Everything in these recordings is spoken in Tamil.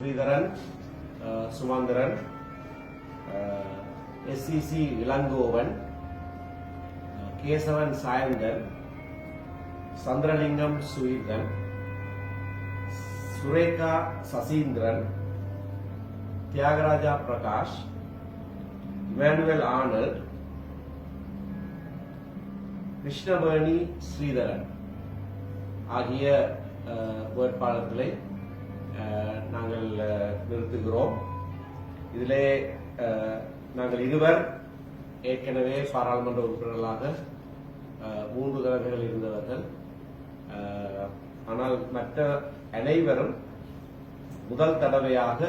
Sridharan, Sumanthiran, SCC Ilangovan, Kesavan Sayanthan, Chandralingam Suyirthan, Sureka Saseenthiran, Thiyagaraja Prakash, Emmanuel Arnold, Krishnaveni Sritharan ஆகிய வேட்பாளர்களை நாங்கள் நிறுத்துகிறோம். இதிலே நாங்கள் இருவர் ஏற்கனவே பாராளுமன்ற உறுப்பினர்களாக 3 தடவைகள் இருந்தவர்கள். ஆனால் மற்ற அனைவரும் முதல் தடவையாக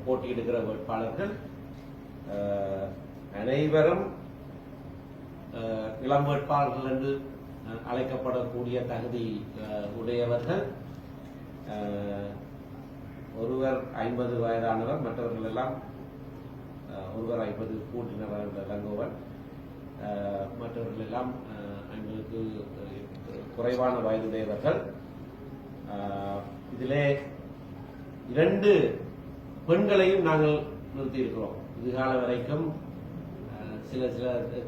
போட்டியிடுகிற வேட்பாளர்கள். அனைவரும் இளம் வேட்பாளர்கள் என்று அழைக்கப்படக்கூடிய தகுதி உடையவர்கள். ஒருவர் 50 வயதானவர், மற்றவர்கள் எல்லாம் ஒருவர் 50 கூட்டினவர் இளங்கோவன், மற்றவர்கள் எல்லாம் 50க்கு குறைவான வயதுடையவர்கள். இதிலே 2 பெண்களையும் நாங்கள் நிறுத்தியிருக்கிறோம். இதுகால வரைக்கும் சில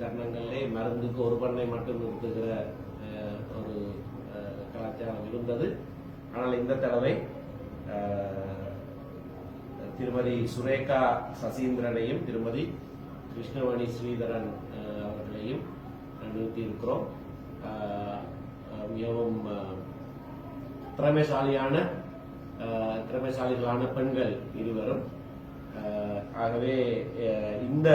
தருணங்களிலே மருந்துக்கு ஒரு பெண்ணை மட்டும் நிறுத்துகிற ஒரு கலாச்சாரம் இருந்தது. ஆனால் இந்த தடவை திருமதி சுரேகா சசீந்திரனையும் திருமதி கிருஷ்ணவேணி ஸ்ரீதரன் அவர்களையும் நிறுத்தியிருக்கிறோம். மிகவும் திறமைசாலிகளான பெண்கள் இருவரும். ஆகவே இந்த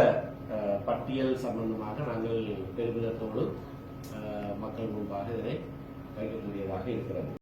பட்டியல் சம்பந்தமாக நாங்கள் பெருமிதத்தோடு மக்கள் முன்பாக இதனை வைக்கக்கூடியதாக இருக்கிறது.